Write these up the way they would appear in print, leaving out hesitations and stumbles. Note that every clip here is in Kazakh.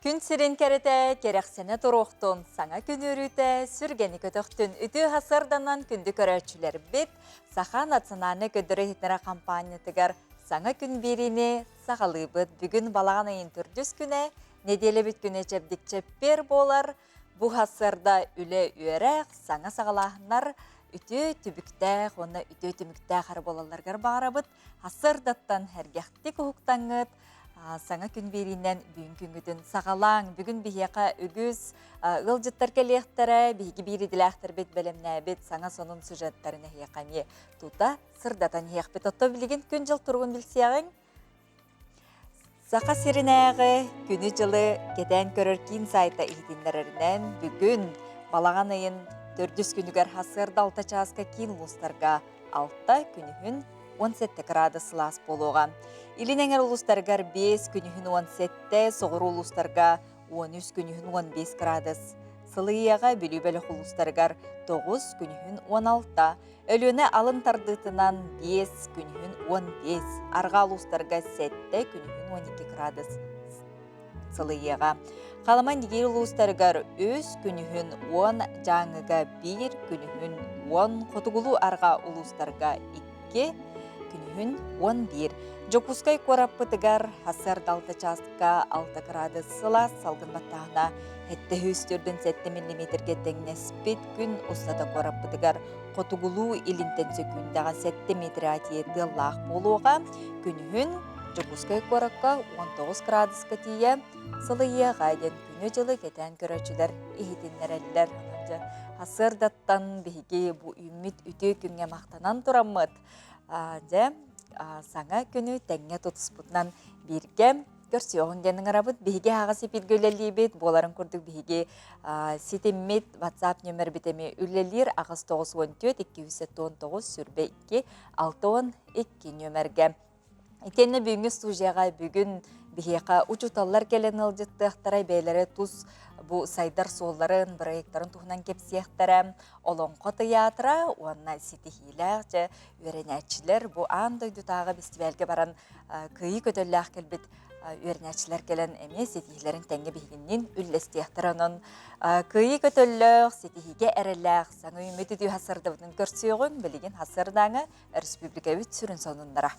Күн сирен кәріте керексене тұруқтын, саңа күн үріте, сүргені көтіқтін үті хасырданан күнді көрәтшілер бет, Саха национальны көдірі хитнера компаниятыгар саңа күн беріне сағалы бұд бүгін балаған айын түрдіс күне, неделі бүт күне жабдік чеппер болар, бұ хасырда үлі үйерек саңа сағалағынар үті түбіктәқ, оны үті түміктәқ қар болаларғар бағара бұд, хасырдаттан әргәқтік ұқтаңыд, Саңа күн берінен бүгін күнгідін сағалаң, бүгін бігеқа үгіз, ғылжыттар кәліқтері, бігі береділәқтір бет бәлемнә бет саңа сонын сүжеттарына хеқаме тута сырдатан хеқ бет отто білген күн жыл тұрғын білсеғін. Сақа серінәғі күні жылы кеден көрір кейін сайта ихтинлерінен бүгін балаған айын 400 күнігер хасырда 6 часқа кейін ұлыстарға 6 күнігін 17 градус лас болуға. Илинеңер ұлыстарғар 5 күнігін 17, соғыр ұлыстарға 13 күнігін 15 градус. Сылыяға бүлі-бәлі ұлыстарғар 9 күнігін 16, өліні алын тардытынан 5 күнігін 15, арға ұлыстарға 7 күнігін 12 градус. Сылыяға. Қаламан дегер ұлыстарғар 3 күнігін 10, жаңыға 1 күнігін 10, қотығылу арға ұлыстарға 2, күнігін 11. Жокускай қораппытығар хасар далты частқа 6 градус сылас салғын баттағына әтті өстірдің 7 мм-ге тәңнеспет күн ұстада қораппытығар қотығылу илінтенсі күндағы 7 метр атиеті лақ болуға күнігін Жокускай қорапқа 19 градусқа тие сылыя ғайден күні жылы кетен көрәчілер ехетінлер әлілер. Хасырдаттан бейге бұ үміт үте күнге мақтанан тұрамыд. Саңа күні тәңе тұтыспытынан бірге көрсеуғын денің арабыд бейге ағасы підгөлелі бет боларын күрдік бейге сетеммет WhatsApp нөмір бітеме үлелер ағыз 914-219 сүрбе 2-612 нөмірге. Итені бүгінгі студияға бүгін бейге ұчуталар келен ұлжыттықтарай бәйлері тұз bu sayдар солларын, проекттарын туғынан кепсияқтары, олонқы театра, онына сетихилер, өренәтшілер, bu андойдутағы фестивальге баран күйі көтөлләқ келбет өренәтшілер келен әме сетихилерін тәңге бейгіннен үллестияқтарының күйі көтөлләқ, сетихиге әріләқ, саңы үметі дүй хасырдығын көрсеуғын, білеген хасырдаңы республика өт сүрін сонындыра.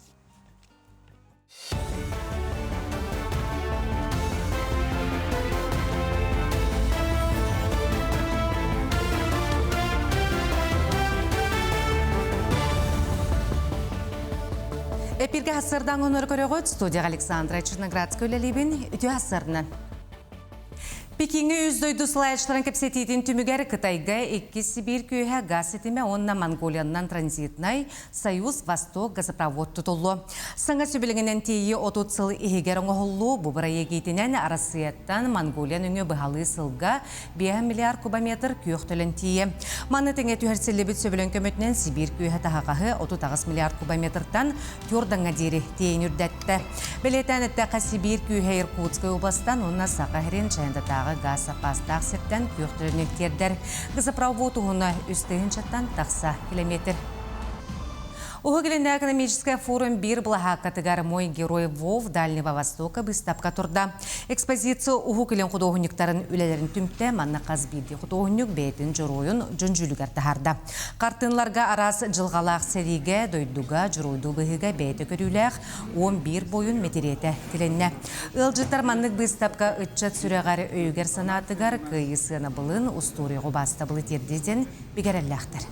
Эпирге хасырдан онор көрөгөт студияға Александра Черноградская өлелебін үті хасырынан. Пекингі үздойды слайдшыларын кепсететін түмігер Қытайға 2 Сибир күйе газ етіме онна Монголияннан транзитнай Союз Восток газопровод тұтылы. Саңа сөбілігінен тейі 30 сыл егер оңғылу бұбыра егейтінен Арасияттан Монголиян өңі бұхалы сылға 5 миллиард кубометр күйіқтілін тейі. Маны теңе түйерселебіт сөбілін көмітінен Сибир күйе тағақы 39 миллиард кубометртан түрдіңі дері тейін үрдәтті. Білетен әттәқі Сибир күйе Иркутская областан онна Сақахрин чайында газ запастақ сеттен күйіқтірінектердер. Газопровод ұғына үстігін чаттан тақса километр. Угоглинный экономический форум «Бир Благакатыгар. Мой герой Вов Дальнего Востока» выставка турда. Экспозицию угоглин художниктарын үлелерін түмтті манна қазбиді художник бейтін жұройын жүнжүлігер тахарда. Картынларға арас жылғалақ сериге, дойдуға, жұройду бұғыға бейті көріләқ 11 бойын метереті тілінне. Үлжіттар маннық выставка үтчат сүрегары өйгер санатыгар күйісіні бұлын ұстуриғы басты бұлы тердеден бігерелләқтір.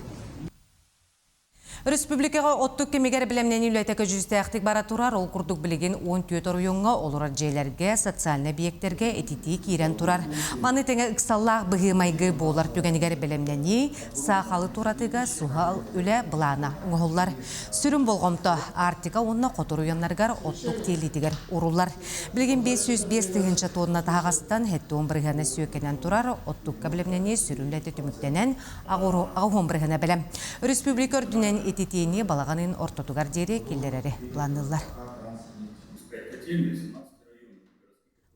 Республикаға оттық кемегер білемнен үләйтәкі жүзтәқтік бара тұрар, ол күрдік білеген 14 ұйынға олырар жейлерге, социалны объекттерге этити кейрен тұрар. Маны тәңі ұқсаллақ бұғымайғы болар түгенігер білемнені, сақалы тұратыға суғал үлі бұлана ұңғылар. Сүрін болғымта артыға онына қотыр ұйынларғар оттық тейлетігер ұрулар. Білген 505 тығынша тонна тағастан әтті 11 сөйкенен тұрар, оттыққа білемнені сүрінләті түміктенен ағуғын бірғана білем. Республика үрдінен этитени балаганын ортотугар жери келлерери планылар.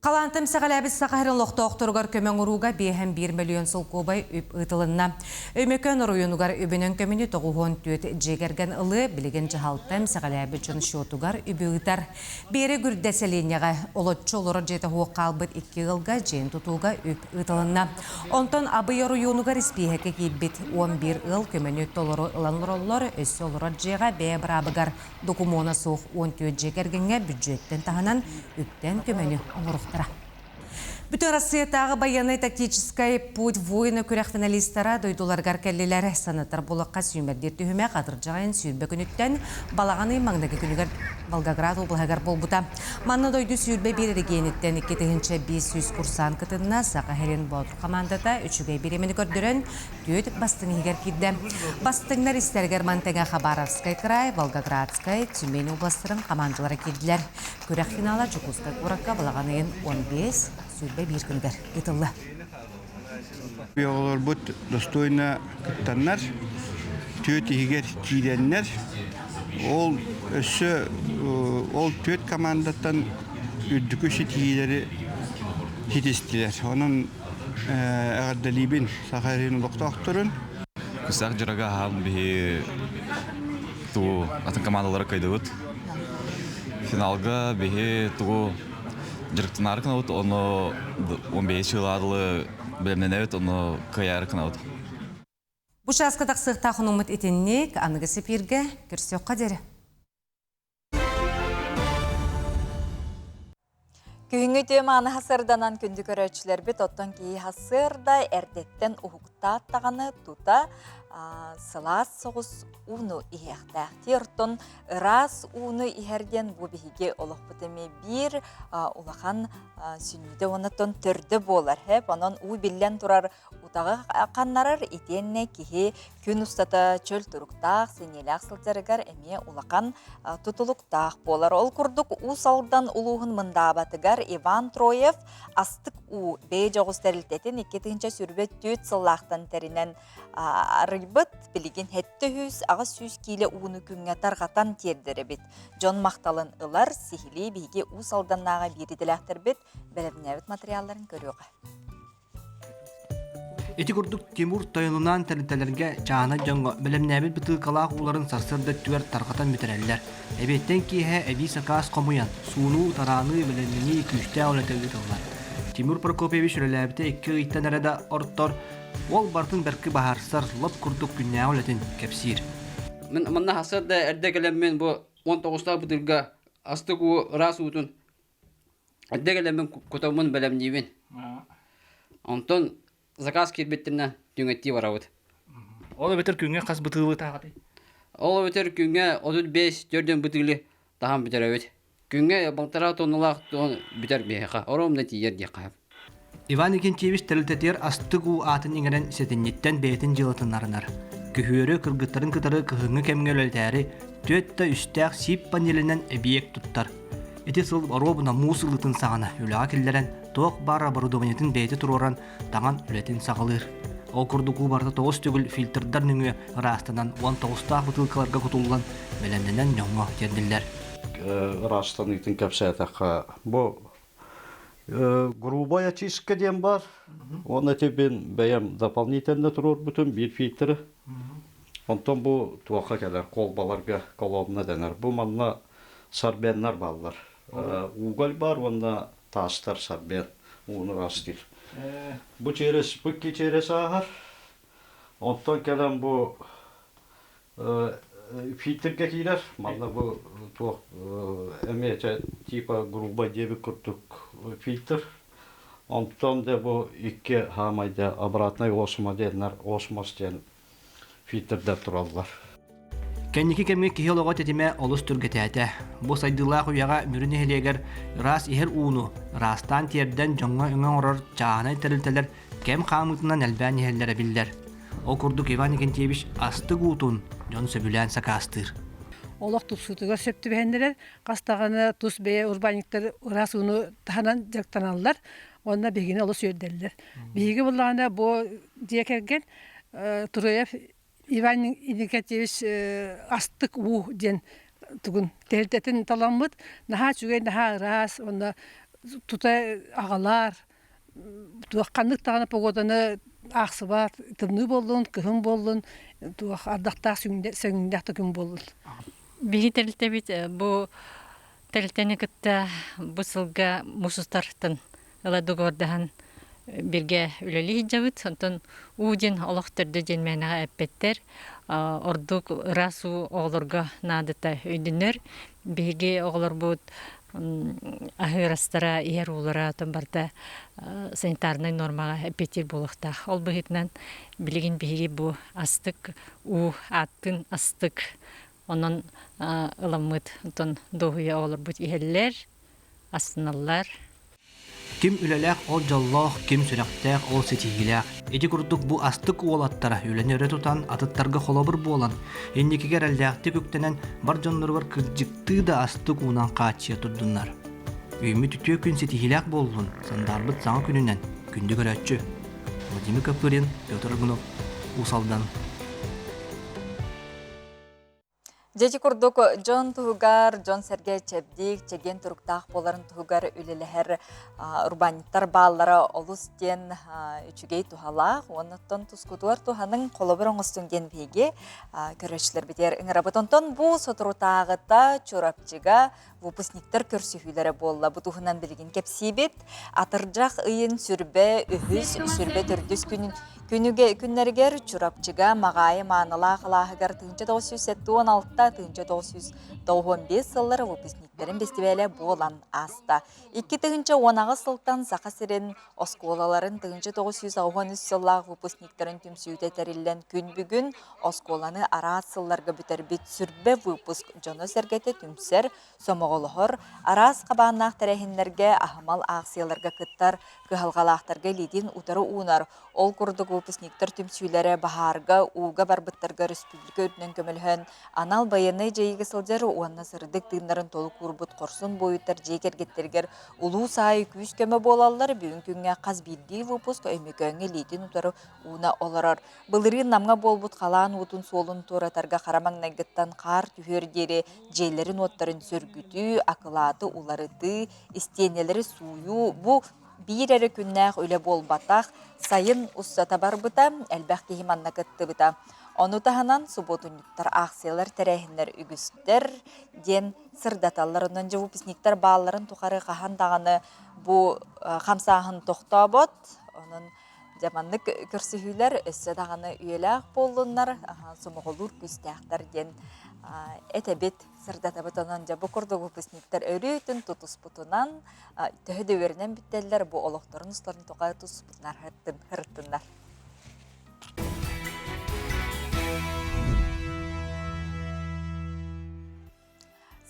Қалантым сағалабыз сақайрын лоқтоқтырғар көмен ұруға 1 миллион сылқобай үп ұтылынна. Өмекен ұруынығар үбінен көмені тоғуғын төт жегерген ұлы білген жағалтым сағалабы жүн шотуғар үбі ұтар. Бері күрдәселенеға олотчы олыры жеті хуқ қалбыт 2 ғылға жен тұтуға үп ұтылынна. Онтон абый ұруынығар іспейхекі кейбіт 11 ғыл көмені толыры ұланлыр олар өсі олыры жеға бәе бірабығар докумона соқ 14 жегергенге бюджеттен тағынан үптен көмені ұлырық. Бүтін Россиятағы баяны тактическай путь воина күрек финалистара дойдуларғар кәлелер санаттар болыққа сүймердер түйіме қадыр жағайын сүйірбе күніттен балағаны маңдағы күнігер Волгоград облығағар болбыта. Манны дойду сүйірбе берері гейнеттен 2-500 курсан кытынна сақа херен болдыр командата 3-ге беремені көрдірін түйет бастың егер кирді. Бастыңнар істергер мантаңа Хабаровскай край, Волгоградскай, Тюмень областырын командалары кирділер. Күрек финала Жукускай куракка балағаны 15 сүйірбе бір күнігер ұтылы. Олар бұд достойна күттаннар, түйет егер тиленнер. Ол өсі, ол түйет командаттан үдді көші тиелері хитестілер. Оның әғардалибін сақайрын ұлықтақтырын. Күсақ жыраға ғалым бейі тұғы атын командалары қайдығыд. Финалға бейі тұғы жырықтың арқын ауыд, оны 15 жыл адылы білімнен әуіт, оны қай арқын ауыд. Бұш асқадақ сықтақын ұмыт етеннек, анығы сепирге көрсек қадері. Күйінгі түйім аны хасырданан күнді көрәтшілер бет оттан кейі хасырда әрдеттен ұхықта аттағаны тута сылас соғыс уну иәқтәқті ұрттын ырас уну иәрден бұл бейге олық бұтыме бір ұлақан сүнніде онытын түрді болар. Онын у білден тұрар ұтағы қаннарар етенне кейі күн ұстата чөл тұрықтақ, сенелі ақсылтарығар әме ұлақан тұтылықтақ болар. Ол күрдік у салдан ұлуғын мұндабатығар Иван Троев астық у бей жоғыз тәрілтетін 2-ші сүрбет түйт сыллақтан тәрінен арыбыт білеген хетті хүз ағыз сүз кейлі уыны күнге тарғатан тердері бет. Жон мақталын ұлар сихили бейге у салданнаға береділәқтір бет бәлімнәвіт материалларын көріуға. Эти курдук Тимур тайылынан тәрінтәлерге чағына жоңға білімнәбіл бұтығы қалақ ұларын сарсырды түер тарқатан бітерелілер. Әбеттен кейе әбей сақас қомуян, суыну тараны біліміне күшті әулеті ұйтылар. Тимур Прокопьевич үреләбіте 2 ұйттан әреді орттор, ол бартын бәркі бағарсар лып күрдік күнне әулетін кәпсир. Манна хасырда әрді кәлеммен бұл 19-та бұтырға астық ұы рас ұтын әрді кәлеммен көтауымын бәлемнейбен. Онтон заказ кербеттерінен түңетті барауыд. Ол өтір күнге қас бұтылы тағады? Ол өтір күнге 35-4 бұтылы тағам бітер өт. Күнге балтара тонылақ бітер бейіға. Орымда тиер де қайып. Иван Игентьевич тәрілтетер астық ұу атын еңірен сетіннеттен бәйтін жылытынарынар. Күхүйері кыргыттарын кытары кыхыңы кәмгел өлтәрі төтті үстәқ сип панелінен әбиек тұттар. Эти сыл оробына мусылытын сағана үліға келдерен тоқ бар оборудованиятын бәйті тұроран таңан үлетін сағылыр. Ол күрдіку барда 9 төгіл фильтрдар нүңі растанан 19-тақ бұтылқаларға күтулған бәләнденен нөңі терділер. Растан итин кәпсәтәққа. Бұл грубая чистка дем бар. Оны тебен бәйім дополнительно тұрор бүтін бір фильтрі. Онтан бұл туаққа кәлер қолбаларға колонна дәнер. Бұл манна сарбеннар баллар. Уғал бар, онна тастар сарбен. Оны растыр. Бұл черес, бүкке черес ағар. Онтан кәлем бұл фильтрге кейлер. Манна бұл әмече типа груба дебі күрттік фильтр. Онтан да бұл 2 хамайды обратной осыма денер, осымас ден фильтрдер тұралар. Кәннекі кәмге кехелоға тетіме олыс түргеті әті. Бұл сайдылақ ұяға мүрін елегер рас ихер уыну, растан терден жоңға үңен орар чағанай тәрілтелер кәм қамытынан әлбән ехеллері білдер. Ол күрдік Иван Игентьевич астық ұтын жон сөбілән сақастыр. Олық тұпсутыға сөпті бәйіндерер, қастағаны тұс бәйе урбаниктер рас ұны тағанан жақтан алылар, онына бегіне олыс өрделілер. Бейгі бұлағына бұл декерген Тураев Иван Игентьевич астық ұу ден түгін тәрілтетін таламыд, наға чүгей, наға рас, онына тута агалар туакканнык тагына погоданы аксыбар тымны болдун кыһым болдун туах ардактаа сөңүндәкты күн болдун. Биги терилтебит бу терилтени кытта бу сылга мусустартын ыладугордахан бирге үлели жабыт, онтон ууден олохторду женменага эппеттер, ордук расу оғлорга надыта өйдүнөр, биги оғлор бут ахырастара иер улара барда санитарный нормага эппеттер болуқта. Ол быхытнан билигин биги бу астык, у аттын астык, онон ыламмыт, онтон доғуя оғлор бут иерлер, астыналлар. Ким үлелек ол жаллох, ким сүрәктәк ол сетигилек. Эти курдук бу астык уолаттара үленере тутан атыттарга холобыр болан. Энникигер әлдәкте көктенен бар жоннорбар кыржыкты да астык унан качыя турдуннар. Үймі түтө күн сетигилек болдун. Сандарбыт саңа күнүнен күндү көрөтчү. Владимир Капырин, Петр Аргунов, Усалдан. Жети курдук Джон Тугар, Джон Сергей Чебдик, Чеген Туруктах боларын Тугар үлелер урбаниттар баллары олустен үчүгей тухалах, оннаттан тускудуар туханың колобыр оңыстунген беге көрөчлөр битер. Ыңырабытонтон бу сотурутагыта чурапчыга выпускниктер көрсүхүлөрү болла. Бу тухунан билген кепсибит, атыржак ыйын сүрбе, үхүс, сүрбе төрдүс күннергер чурапчыга магайы маныла кылахыгар 1916-1995 сыллары выпускниктерин фестивале болан аста. 2010 сылтан сақасырын осколаларын 1993 сыллағы выпускниктерин түмсүйте тәрілден күн бүгін осколаны ара сылларға бүтербит сүрбе выпуск жоно сәргеті түмсер сомоғылығыр арас қабаннақ тәрәхінлерге ахымал ақсияларға кыттар кыхалғалақтарға лидин утары унар. Ол күрдік выпускниктер түмсүйлері бахарға уға барбыттарға республика өрінен көмілген анал баяны жайығы сылдары уанна сырдық дыңнарын толы күрбіт қорсын бойыттар жейгергеттергер улу сай күйіс көмі болалар бүгін күнге қаз білді выпуск өймекөңі лидин утары уна оларар. Бұлырын намға болбут қалан утын солын торатарға қарамаңнайгыттан қар түйердері жейлерін оттарын сөргүтü, акылаты уларыты, истенелері сую, бұ bir әрі күннәқ өлі болбатақ, сайын ұссата бар бұта, әлбәқ кейіманна кітті бұта. Оны тағынан субботуниктар ақсиялар тәрәхінлер үгістер, ден сырдаталарынан жа выпускниктар балаларын тұқары қахан тағаны бұ қамсағын тоқта бот, оның жаманны көрсіхілер өссі тағаны үйеләқ болынлар, сумығылыр күстәқтар ден әтәбет сырдата бұтынан жа бұқырды выпускниктар өрөйтін тұтыс бұтынан төхеді өрінен біттелер бұ олықтарын ұстарын тоқай тұтыс бұтынар хырттындар.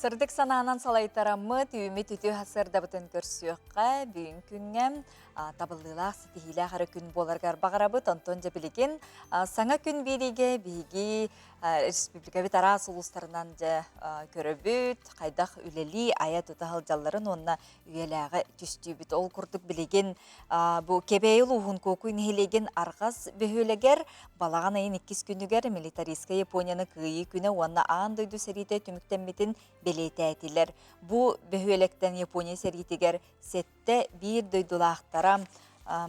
Сырдық сананан салайтарамы түйімі түті хасырда бұтын көрсіуққа бүйін күнгем табылылақ сетихилақ әрі күн боларғар бағарабы тонтон жабілеген саңа күн береге бейге республика бет арас ұлыстарынан жа көрөбіт, қайдақ үлелі ая тұтағыл жалларын онына үйеләғі түсті біт. Ол күрдік білеген бұл кебейіл ұғын көкуін хелеген арғас бөхөлегер балаған айын 2 күнігер милитаристка Японияны күйі күні онына аң дойду сәрейті түміктен бетін белейті әтілер. Бұл бөхөлектен Япония сәрейтігер сетті бір дойдулақтара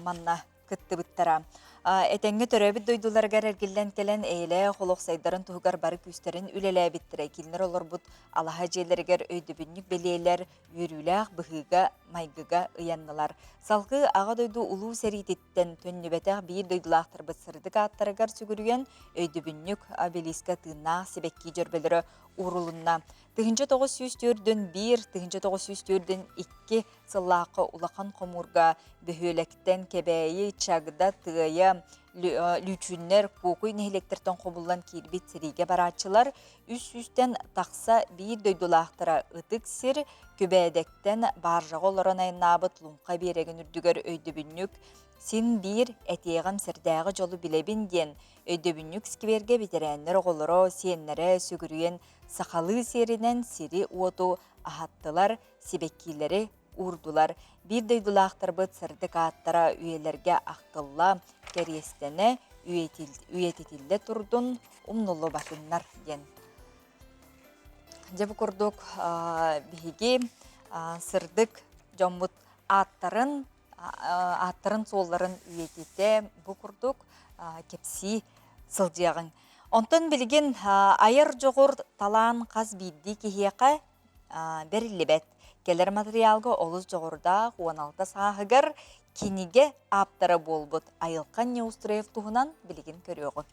манна күтті бұттара. Этенге төрөбіт дойдуларгар әргілден келен әйлі қолық сайдарын тұғығар бары күстерін үлелі біттірі. Келінер олар бұд алаға жейлергер өйдібіннік белейлер үйріләқ бұғыға, майгыға ұяннылар. Салғы аға дойду ұлу сәритеттен төннебетәқ бір дойдулақтар бұд сырдық аттарығар сүгірген өйдібіннік обелиска тыңнақ себекки жөрбелері урулунна. 1904-ден 1, 1904-ден 2 сыллақы улақан қомурға бөхөлектен кебәйі, чагда, тығая, лүчүннер, көкөй нәхелектіртен қобылан кербет сереге барачылар, үс-үстен тақса бір дөйдулақтыра ұтық сір, көбәдектен баржағы оларын айнабыт лұңқа береген үрдігер өйдібіннік, сен бір әтеғам сірдәғы жолы білебін ден, өйдібіннік скверге бетерәннер оғылыры, сеннері сүгірген сақалы серінен сири уоту ахаттылар, себеккилері урдулар. Bir дөйдулақтыр бұд сырдық аттара үйелерге ақтылла, кәрестені үйететілді тұрдың умнулы батынлар ден. Жабы көрдік бігі сырдық жомбут аттарын солларын үйетете бұ күрдік кепси сылдияғын. Онтон білген айыр жоғыр талан қаз бейді кехеқа берілібет. Келер материалға олыз жоғырда 16 сағығыр кениге аптары болбыт. Айылқан неустроев туғынан білген көріоғы.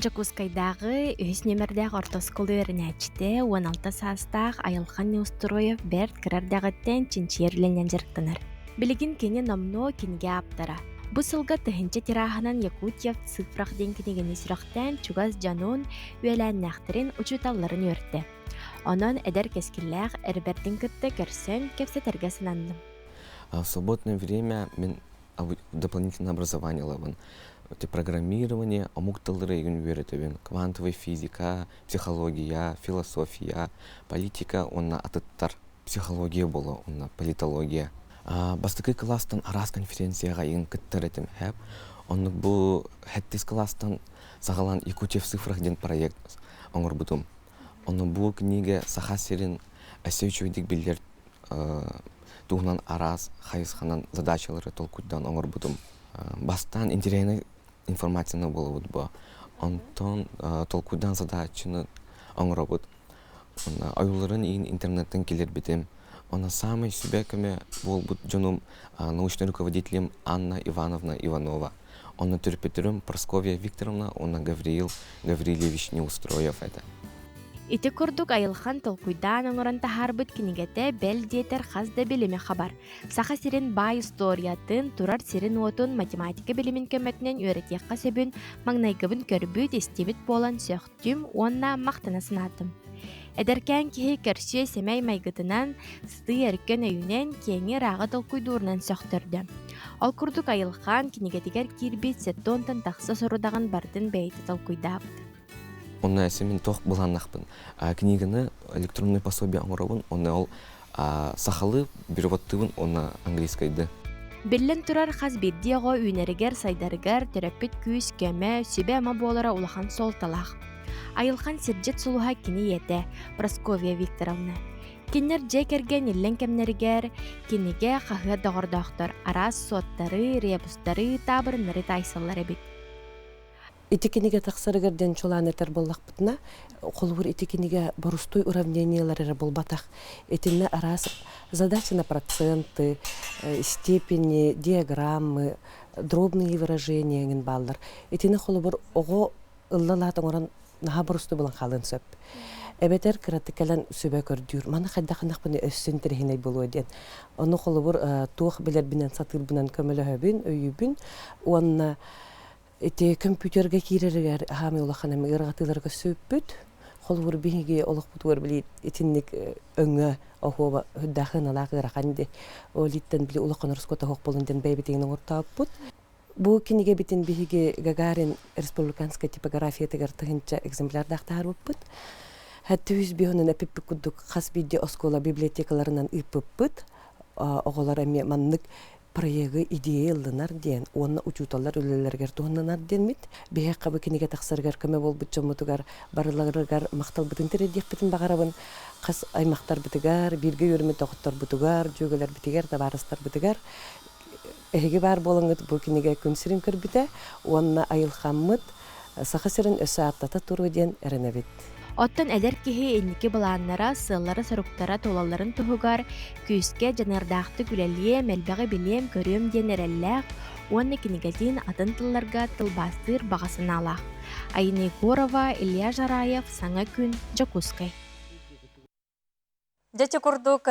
Жакускайдағы өз нөмірдәғы ортосколы өрінәчті 16 састақ Айылхан Неустроев бәрт кірардағыттен чинчиерленен жырқтыныр. Білігін кені номно кенге аптара. Бұ сылға тұхынча тирахынан Якутьев цифрах денкінегені сүрақтен чугаз жануын өйләннәқтірін учуталларын өртті. Онын әдер кескілләғ әрбәрдің кітті көрсен кепсетерге сынандым. В свободное время мен дополнительное образование лабын. Программирование, амукталыры егін өретебен, квантовая физика, психология, философия, политика, онна атыттар психология болу, онна политология. Бастықы кластан арас конференцияға егін кіттір етім әп. Онны бұл әттес кластан сағалан Якутьев цифрах ден проект оңыр бұдым. Онны бұл книге саха серін әсеучеведік білдер туғынан арас, хайысханан задачалары толкуйдан оңыр бұдым. Бастан интересный информацияны болуд бу. Онтон толкуйдан задачаны оңробут. Аюларын ин интернеттен келер битем. Она самый себя кеме болбут жонум научным руководителем Анна Ивановна Иванова. Она терпетерым Прасковья Викторовна, она Гавриил Гаврилевич Неустроев это. Ити курдук Айылхан толкуйдан оңыран тахарбыт кенигете бел диетер хазда билими хабар. Саха сирин бай историятын, турар сирин отун математика билимин көмөтнен өретекка сөбүн, маңнайгыбын көрбүт истебит болан сөқтүм, онна мақтана сынатым. Эдеркен кихи көрсүе семей майгытынан, сты эркен өйүнен кеңи рағы толкуйдуурнан сөқтөрдү. Ол курдук Айылхан кенигетигер кирбит сеттонтан тақсы сорудаган бардын бейті толкуйдабыт. Онна әсемен тоқ бұланнақпын. Книганы электронный пособие аңырабын, онна ол сақалы переводтыбын, онна английскайды. Биллен турар хаз биддиyago үйнерігер сайдарыгар терапит күйіс көмі сөбе ама болара улахан сол талақ. Айылхан сирджет сулуха кини ете, Прасковья Викторовна. Кинер жекерген иллен кемнерігер, киниге қағы дағырдақтар, арас соттары, ребустары, табырынлары тайсалары бит. Итикениге тақсарыгерден чолан етер боллақ бұтына, қолуыр итикениге барустой уравнениялары болбатақ. Этинне арас задачи на проценты, степени, диаграммы, дробные выражения ген баллар. Этинне қолуыр оғы ыллалатын оран наға барустой болан қалын сөп. Әбетер кіратыкалан сөбе көрдүр. Мана қайдақынақ бұны өссін тірхіней болу еден. Оны қолуыр туық білер бінен сатыр бінен көмілі хөбін, өйібін, онына эти компьютерге кирергер хами улаханам ыргатыларга сөппүт холбур биге олохпутур били этинник өңө охоба хүддахын алагыраканди олиттен били улакан рускота хок болунден бейбитин ортаппут бу киниге битин биге Гагарин республиканская типография тегер тыгынча экземпляр дактарыппут хаттүз бионун эпиппик кудук хасбидди оскола библиотекаларынан ыппыппут оголар эми маннык проекты идеяллынар ден, онна учуталар өлелергер туғаннанар денмит. Бейе қабы кенеге тақсаргар көмі бол бұт жомутугар, барыларгар мақтал бұтын тередек бітін бағарабын, қас аймақтар бітігар, бірге өрімі тоқыттар бұтығар, жөгелер бітігер, табарыстар бітігар. Әйге бар болыңыд бұл кенеге күнсірін көрбіті, онна айылхаммыд, сақасырын өсі аттата тұру ден әрінәбет. Оттан әдер кеһи энники балааннара сыллары сыруктара толаларын туһугар күйіске жанардақты күләлие мәлбәғі білем көрем ден әрәлләқ, онны кенегетін атын тылларға тылбастыр бағасын алақ. Айны Егорова, Илья Жараев, Саңа күн, Жакускай. Жачы күрдік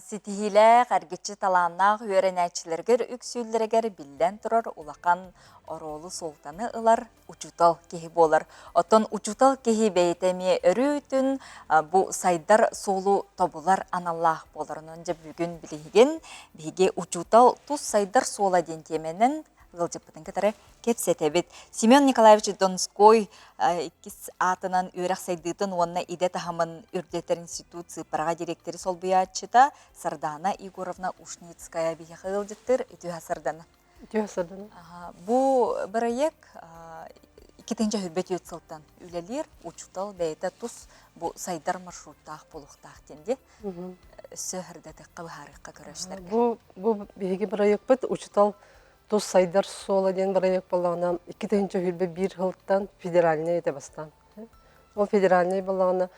сетихиләқ, әргетші таланнақ, үйеренәтшілергер, үксүйлерігер білден тұрар улақан оролу солтаны ылар учутал кеһи болар. Оттон учутал кеһи бәйтәме өрі үтін бұ сайдар солу тобулар аналлақ боларын önce бүгін білеген біге учутал тұс сайдар сола ден теменің ғылжыппытын кітары кепсетебет. Семен Николаевич Донской иккис атынан үйрәқ сайдытын онына иде тахамын үрдетер институции параға директері сол бұятчыта Сардана Егоровна Ушницкая біге ғылжыттыр үтіға Сардана. Бу проект икитинче хүрбет өтсілтан үлелер учутал бәйті тұс бу сайдар маршруттақ болуқтақ денде. сөһөрдөтө кыбыхарыкка көрөштөргө. Бу биһиги проект бит учитал тус сайдар сола ден проект боллагына 2-нче хүлбе 1 хылттан федеральный эте бастан. Ол федеральный боллагына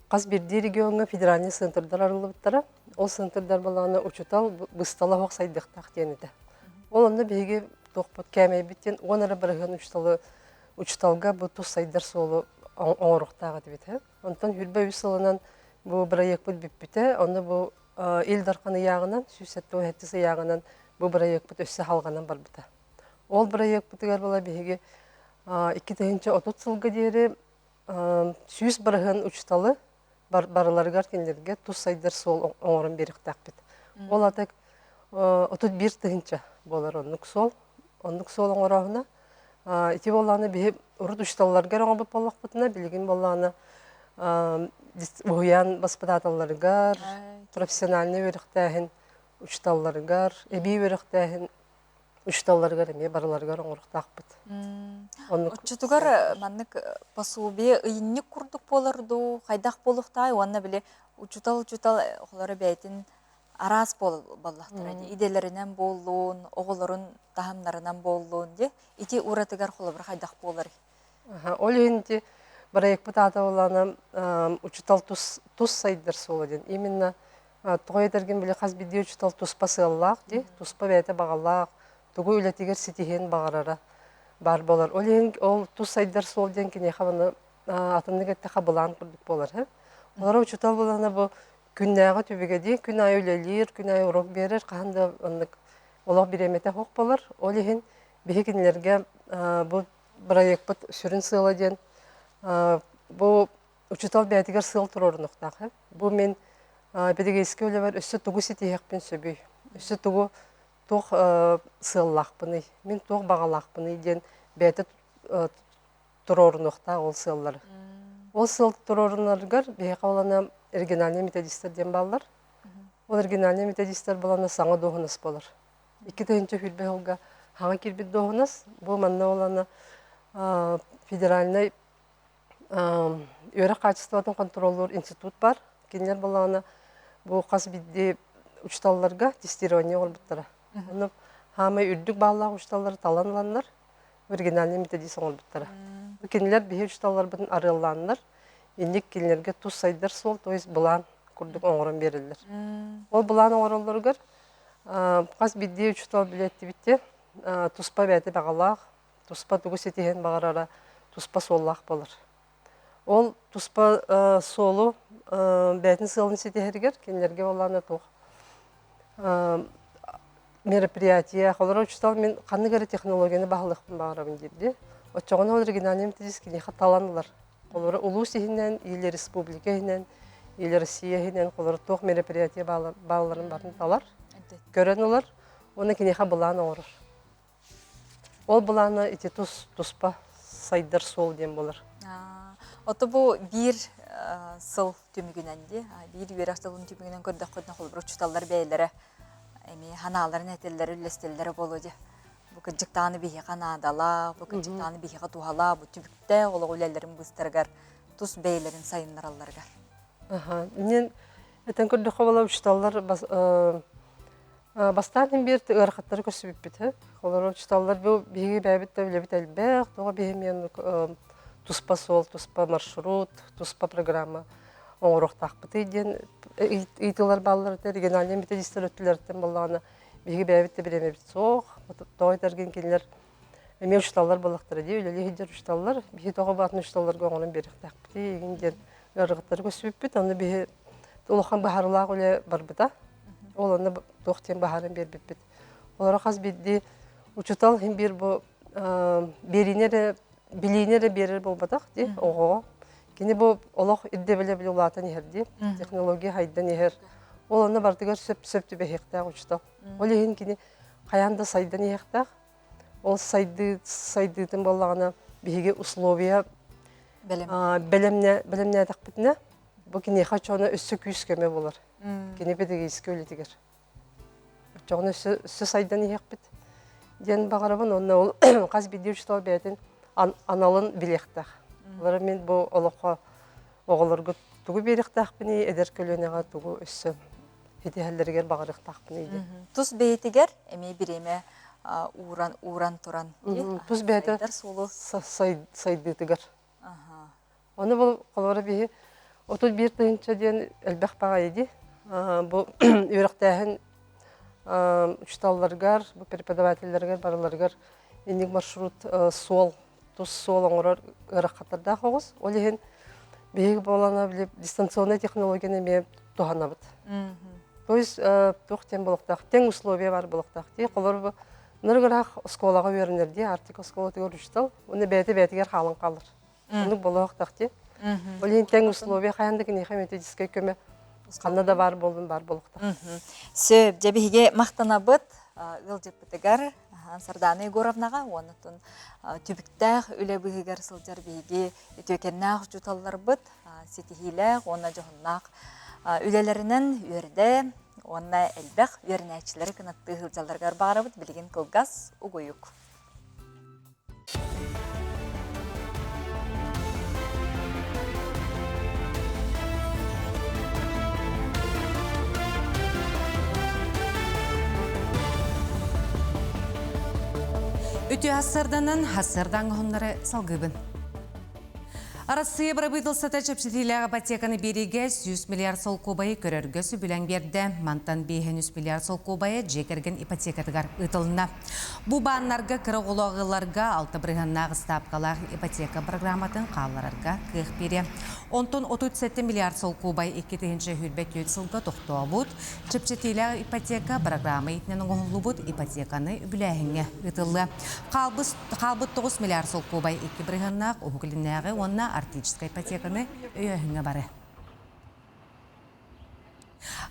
каз бирди регионга федеральный центрдар арылыптара. Ол центрдар боллагына учитал быстала хок сайдыктак денеде. Ол онда биһиги токпот кәмей биттен онара барган учиталга бу тус сайдар солу оңоруктагы дибит. Онтон хүлбе үсөлөнөн бу проект бит биппите, онда бу Илдарханы ягынан, Сүсеттөө хәттесе ягынан бу проект бит өссө халганан бар бита. Ол проект битигер була биһиги 2-нче 30 жылга дери сүз барган учталы барыларга кендерге тус сайдар сол оңорун бериктак бит. Ол атак 31-нче болар оннук сол оңорогуна ити болланы биһи урут учталларга оңоп боллак битне билген болланы уян баспаталларга профессиональный өрөктәһин учталларга эби өрөктәһин учталларга эме барыларга оңоруктак бит. Учутугар маннык пособие ыйынник курдук болорду, хайдак болуктай, уанна биле учутал холары бәйтин арас боллактар. Иделеринен боллун, оголорун тахамнарынан боллун де, ити уратыгар холобыр хайдак болар. Ол енді проект бутата оланы учутал тус сайдар соладен. Именно тоғайдарген біле қаз биде учутал туспа сыллақ, туспа бәйті бағалақ, тугу үлетігер сетихен бағарара бар болар. Ол тус сайдар соладен кене қабаны атымды кетті қабылан күрдік болар. Олар учутал боланы бұл күннәға төбеге дейін, күн ай үлелер, күн ай урок берер, қағында олақ биремете хоқ болар. Ол еген бейгенлерге бұл проект бұт сүрін сыладен, бұл учутал бәйтігер сыл тұрорын ұқтақ. Бұл мен бәдіге еске өлі бар, өсі тұғы сетейекпен сөбей. Өсі тұғы тоқ сыллақпыны, мен тоқ бағалақпыны ден бәйті тұрорын ұқтақ ол сыллары. Ол сыл тұрорынларғар бәйқа олана оригинальный методистер ден балар. Ол оригинальный методистер болана саңа доғыныс болар. 2-нче хүлбе олға хаңа кирбит доғыныс, бұл манна олана федеральный өрі качествотын контроллер институт бар. Кенлер болағына бұл қас бидде учталларға тестирование олбыттара. Хамай үрдік бағалағы учталлары таланланлар, оригинальный методист олбыттара. Кенлер бейі учталлар бұтын арыланлар, ендік кенлерге тус сайдар сол, то есть бұлан күрдік оңырын берілдер. Ол бұлан оңырылырғыр, қас бидде учтал білетті бітте, туспа бәйті бағалақ, туспа туғы сетеген бағарара, туспа соллақ болыр. Ол туспа солу бәйтін сылын сетегергер, кенлерге оланы тоқ. Мероприятия, қолары учтал мен қанығары технологияны бағылықпын бағарабын дерде. Отчоғына ол оригинальный методист кенеға таланылар. Қолары ұлу сехінен, елі республика хінен, елі Россия хінен, қолары тоқ мероприятия бағыларын барын талар. Көрен олар, оны кенеға бұланы орыр. Ол бұланы ете туспа сайдар сол дем болар. Оты бұл бір сыл түмігіненде, бір верақтылын түмігінен көрдік қойдың қолбыр ұчыталар бәйлері, ханаларын әтелері, үлестелері болуды. Бұл күнжіктаны бейі қанадала, бұл күнжіктаны бейі қатуғала, бұл түмікті олы өлелерін бұстырғар, тұс бәйлерін сайынлараларғар. Мен әтен көрдік қойбала ұчыталар бастан берді ұрқаттары көсібіп біті. Олар ұчыталар бейгі бәйбітті өлебіт әлбәқ, тоға бейі мен туспа сол, туспа маршрут, туспа программа оңырықтақ бұты еден ұйтылар балыларды, региональный методистер өттілерден болағына бейгі бәйбітті біреме біт соқ, тоғай тәрген келер әме ұшталар болақтары де, өлелі хедер ұшталар, бейгі тоға батын ұшталарға оңырын беріктақ бұты, егінден ұрғыттары көсібіп біт, оны бейгі ұлыққан бағарылақ өлі бар бұта, ол оны тоқтен бағарын бербіп біт. Оларға қаз бейді ұчытал хем бір бұл берінері билинере берер болбатак ди ого кини бу олох идде беле улата нехерди технология хайда нехер ол аны бардыгар сөптү бехекта учта ол ен кини каянда сайда нехта ол сайдытын боллагана биге условия белемне такпытна бу кини хачона өссө күскеме болар кини бедеге искөлетигер чогна өссө сайда нехпит ден багарабын онна ол каз бидиу учта бетин аналын билектақ. Олар мен бұл олыққа оғылырғы тұғы беректақ біне, әдер көлінеға тұғы өссі хетехеллергер багырыктакпын иде. Тус бейтигер эми биреме уран туран. Туз бейте сайдытыгар. Оны бұл қолары бейі 31 тыгынча ден әлбәқ баға еді. Бұл үйрақтайын учталларгар, бұл преподавательлергер, барыларгар ендік маршрут сол, туз сол оңырар ұраққаттарда қоғыз. Ол еген бейгі болана біліп дистанционный технологияны ме туғана бұд. То есть туқ тен болықтақ, тен условия бар болықтақ. Қолары бұл нұрғырақ сколаға өрінерде, артик скола түгір учтал, оны бәйті-бәйтігер қалын қалыр. Оны болықтақ те. Ол ен тен условия қаяндығы неға методическай көмі қанада бар болықтақ. Сөп, жабихиге мақтана бұд, ыл жепітігер, Сарданы Егоровнаға, онытын түбіктәқ үлі бұғығар сылжар бейге өтөкеннақ жұталар бұд, сетихиләқ, оны жоғыннақ үлелерінен өрді, оны әлбәқ өрінәчілері кінатты ғылжаларғар бағары бұд, білген қылғас ұғойық. Үті асырданын асырдан ғынлары салғыбын. Россия правительството чепчетилер ипотеканы береге 100 миллиард сол кубайы көрергөсі бүләң берді. Мантан 500 миллиард сол кубайы жекерген ипотекатығар ұтылына. Бұ баннарға кіріғылағыларға 6 бірғаннағы стапқалар ипотека программатын қаларарға қиқ бере. Онтон 37 миллиард сол кубай 2-тігінші хүрбет өтсілгі тоқтуа бұд. Чепчетилер ипотека программы етінен оңылы бұд ипотеканы бүләңе ұтылы. Қалбыт 9 миллиард сол кубай 2 бірғаннақ ұғылынағы онына артическая ипотеканы өйіңі бары.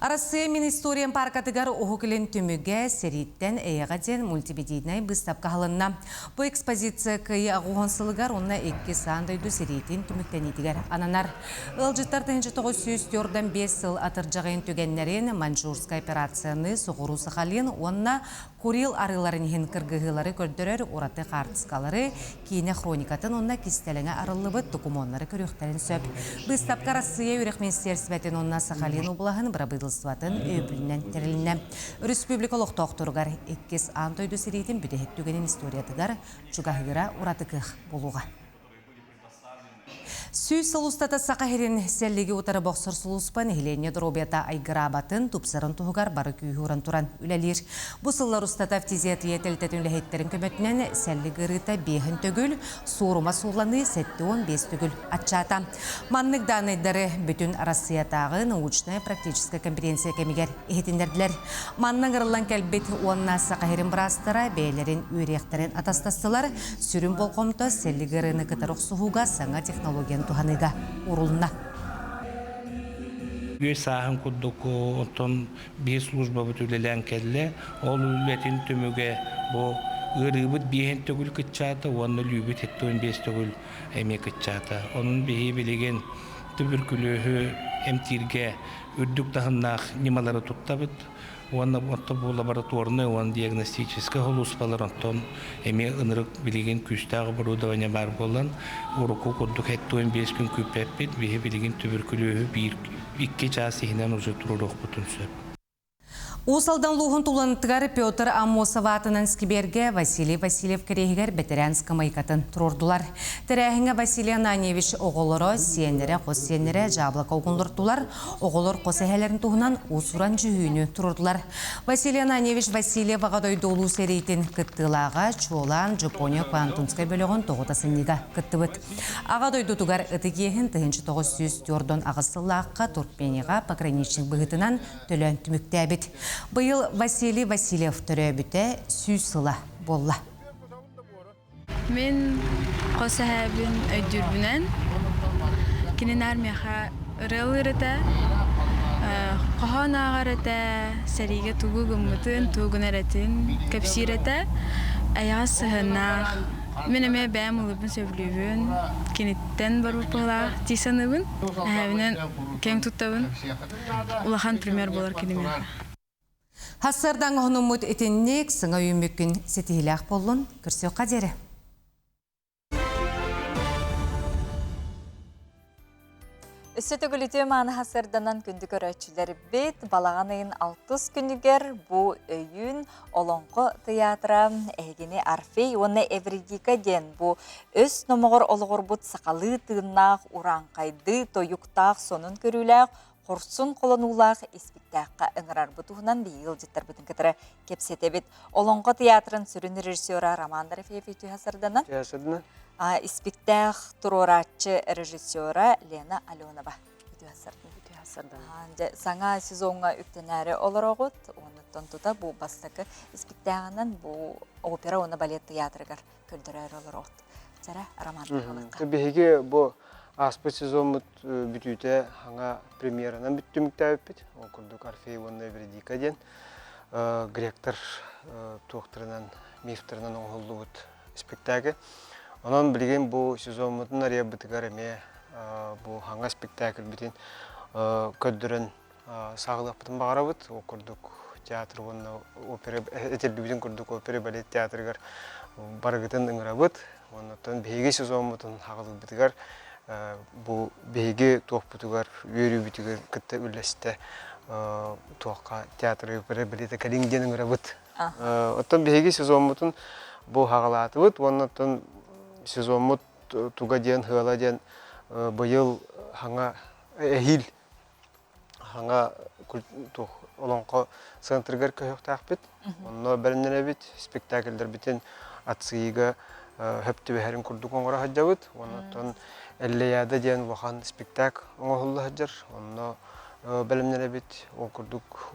Россия Министориям паркатыгар оғықылын түміге сериттен әйіғаден мультимедийнай бұстап қағылынна. Бұл экспозиция күйі ағуғансылығар онына 2 сандайды сериттен түміктен етігер ананар. Үлжіттар 1904-5 сыл атыржағын түгеннерін манчжурская операцияны соғыру сақалын онына Курил арыларын хен кыргығылары көрдірер ораты қартысқалары кейіне хроникатын онына кистеліңі арылыбы документары көріқтәрін сөп. Бұстапқа Россия үрек министерсібәтін онына Сахалин облағын бұрабыдылсуатын өйбілінен тәріліне. Республикалық тоқтырғар 2 антойды серейтін бүдехет түгенін историятығар жүгағыра оратықық болуға. Сүйс сылустата сақахерін сәллеге отары боқсыр сұлуспан Елене Дробета айгырабатын тұпсырын тұғығар бары күйхуран тұран үләлер. Бұсыллар ұстата фтизиатрия тәлтәтін ләхеттерін көмөтінен сәллеге рыта бейхін төгіл, сорума сұлланы 7-15 төгіл атчата. Маннық данайдары бүтін Россиятағы научная практическая конференция кемегер ехетіндерділер. Манның ырылан кәлбет онына сақахерін бұрастыра бәйлерін үйректерін атастастылар, сүрін болқомта сәллеге рыны кітаруқ сұғуға саңа технология туханыга урулна. Göz sahın kudduku, ondan bir slujba bütülelen kelle, ol ülletin tümüge bu ırıbıt bihen tögül kıtçata, onu lübüt ettiğin beş tögül emek kıtçata. Onun bihi bilegen tübürkülühü emtirge ürdük dağınnak nimaları tuttabıt. Onu bu laboratorunu, onu diagnostiçiske holuspalır, ondan eme ınırık bilegen küstağı burudavanya var bolan, uruku kudduk ettiğin 5 gün küpepit, bihi bilegen tübürkülühü bir 2 çasihinen uzu tururuk bütün söp. Усалдан луғын туланытығар Петр Амосоватынан скиберге Василий Васильев керегер ветеранска майкатын тұрордулар. Тәрәхіңі Василий Ананевич оғылыры, сиенлері, қос сиенлері жаблақа оғылырдулар, оғылыр қос әхелерін туғынан усуран жүхүйіні тұрордулар. Василий Ананевич Васильев ағадой долу серейтін кыттылаға Чолан, Жапония, Квантунскай бөлігін тоғытасыныға кыттыбыт. Ағадой дұтығар ұтығейін 1904 ағысылаққа Туркмениға пограничник бұғытынан төлін түмікті әбіт. Бұйыл Василий Васильев түрәбіті сүйсіла болла. Мен қосы әбін өйдірбінен, кенен армияға ұрыл-ұрыта, қоған ағарыта, сәриге туғы ғымытын, туғын әретін, көпсирета, аяға сығынақ. Мен әме бәм ұлыбын сөйлеуін, кенеттен бар ұпыла тейсаныбын, әбінен кең тұттабын, ұлақан пример болар кенемеға. Хассардан ғынымыд етіннек сыңа үйімікін сетейләқ болын күрсе қадері. Өссө төгіліте маны хасырданан күнді көрәтшілер бет балағанайын 60 күнігер бұ өйін олонқы театра әгені Орфей, оны Эвредика ден бұ өс номығыр олығыр бұд сақалы тыыннақ, уранқайды, тойуқтақ, сонын көріләқ, Құрсын қоланулақ еспектаққа ұңырар бұтуғынан бейіл жеттер бұтын кітірі кепсете бет. Олонқы театрын сүрін режиссера Роман Дорофеев еті хасырданан. Еспектақ тұроратчы режиссера Лена Аленова еті хасырдан. Саңа сезонға үктенәрі олар оғыт, оны тонтуда бұл бастықы еспектағынан бұл опера, оны балет театрығыр көлдірер олар оғыт. Жара Роман Дорофеев. Аспы сезон бүтүтэ хаңа премьеранан бүттүмүктэ өппит. Ол курдук Орфей онна Эвредика ден. Гректор туохтарынан, мифтарынан оңголлубут спектакль. Онон билген бу сезонмутун ария бытыгар эме бу хаңа спектакль битин көддөрөн сагылаппытын багарабыт. Ол курдук театр онна опера этелбүтүн курдук опера балет театрыгар баргытын ыңырабыт. Оннотон беги сезонмутун хагылып бытыгар bu beyge tohputugar, yürü bütügar kıtta ülleste tohka teatrı opera balete kalingden ırabıt. Otan beyge sezonmutun bu hağalatıbıt, ondan sezonmut tuga diyen, hığala diyen bu yıl hanga ehil, hanga olonqa sığıntırgar köyük takbit. Ondan berinden ebit, spektakiller biten atsıyıga höptü beherin kurduk onlara hacabıt. Ondan Elleyada diyen vakan spektak oğullu hacar. Onunla bölümlere bit okurduk.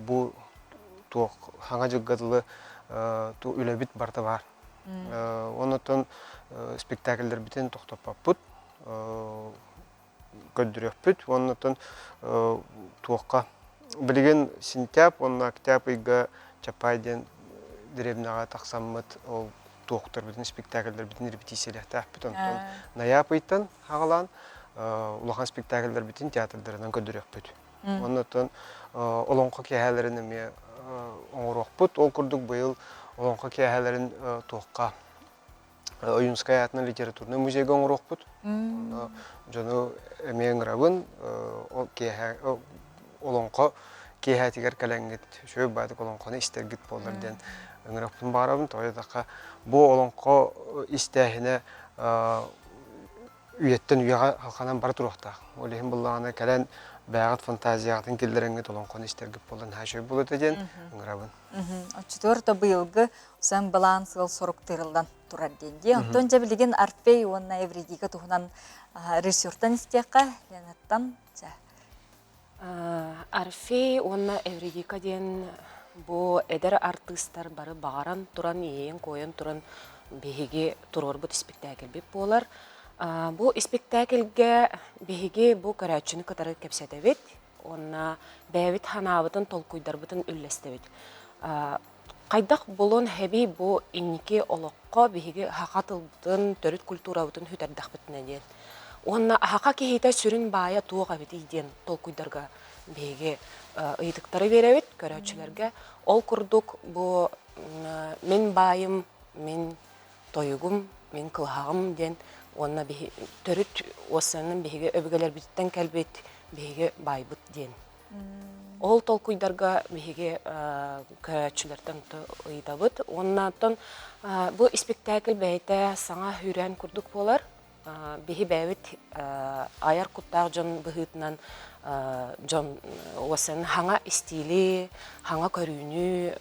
Bu tuğ hanga jıggadılı üle bit barda var. Ondan spektakiller biten toxtap put. Gördürüyor put. Ondan tuğqa bilgen sintap, onunla kitap iga çapay diyen direbnağa taqsammıt o Тоқтар бітін спектакльдер бітін репетициялар тәппіт. Наяп ыйттан хағалан улахан спектакльдер бітін театрдарынан көдірек бүт. Оннан олонқа кәхәлерін әме оңырақ бұт. Ол күрдік бұйыл олонқа кәхәлерін тоққа Ойынская атынан литературный музейге оңырақ бұт. Жоны әме ыңырабын олонқа кәхәтігер кәләңгет шөй бәдік олонқаны істергіт болар ден ыңырақпын барабын. Тойдаққа bu olonqa istehine üyetten üyaga halkanan bar turuqta. Olehim bullağına kelen bağıt fantaziyatın killerenge olonqanı istergip boldan her şey bulup eden ыңырабын. Четвертый быйылгы sen балансыл соруктырылдан турар денди. Онтон жабилеген Орфей онна Эвредика тухунан режиссердан истеққа Ленаттан. Орфей онна Эвредика ден Бу эдер артисттар бары бағаран туран иен койын туран беге турор бут спектакль беп болар. Бу спектакльге беге бу көрәтчүні кытары кепсетебет. Онна бәвит ханабытын толкуйдар бутын үллестебет. Кайдак болон хеби бу инники олоққа беге хақатыл бутын төрүт культура бутын хүтәрдақ бутын әден. Онна хақа кехейта сүрін бая туға бет иден толкуйдарға беге ыйдыктары беребит көрәтчүләргә. Ол курдук бу мен байым, мен тойугум, мен кылхагым ден онна төрүт осынын беге өбөгөлөр биттен келбет беге байбыт ден. Ол толкуйдарга беге көрәтчүләрдән ыйдабыт. Оннан бу спектакль бәйте саңа хүрән курдук болар. Беге бәвит аяр куттак жон быһытынан John Osen hanga stili, hanga körünü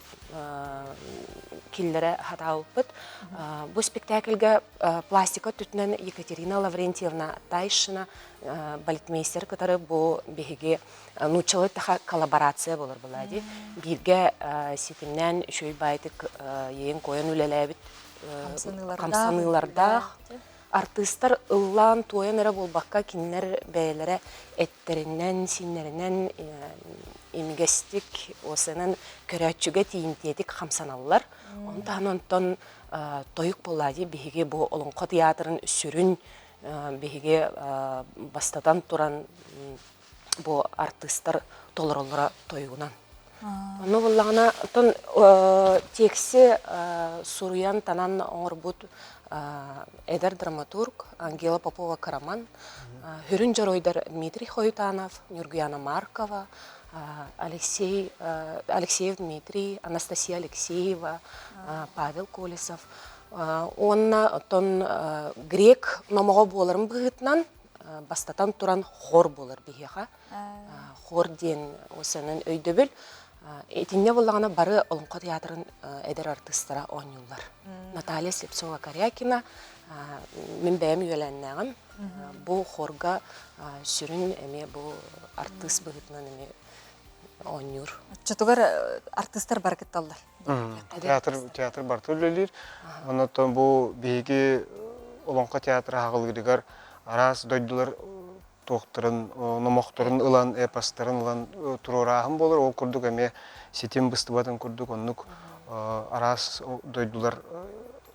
killere hatalıpıt. Bu spektaklga plastika tütünen Екатерина Лаврентьевна Тайшина, балетмейстер, который bu беге нучалы таха коллаборация болар булади. Бирге сетимнен шөй байтык ең койын үлеләбит камсаныларда. Артисттар ыллан туян эре болбакка киннер бәйләре эттериннән, синнәреннән имгестик, осынан көрәтчүгә тиентетик хамсаналлар. Онтан тойык боллади беге бу олонқа театрын сүрүн беге бастатан туран бу артисттар толороллара тойгунан. Ну буллагына тон текси суруян танан оңорбут эдер драматург Ангела Попова-Караман, хүрін жаройдар Дмитрий Хоютанов, Нюргияна Маркова, Алексеев Дмитрий, Анастасия Алексеева, Павел Колесов. Онна тон грек номого боларым бұғытнан бастатан туран хор болар бігеға. Хор ден осының өйдөбіл. Этинне болағына бары Олонқо театрын эдер артыстара ойнулар. Наталья Слепцова-Корякина, мен бәйім үйеленнәғым. Бұл хорға сүрін әме бұл артыст бұғытнан әме ойнур. Чотугар артысттар бар кетталдар. Театр барты өлелер. Оннан бұл бейге Олонқо театры ағылғырығар арас дойдылар тоқтырын, номоқтырын ұлан, эпастырын ұлан тұрорағын болыр. Ол күрдік әме сетен бұстыбатын күрдік. Оннық арас дойдылар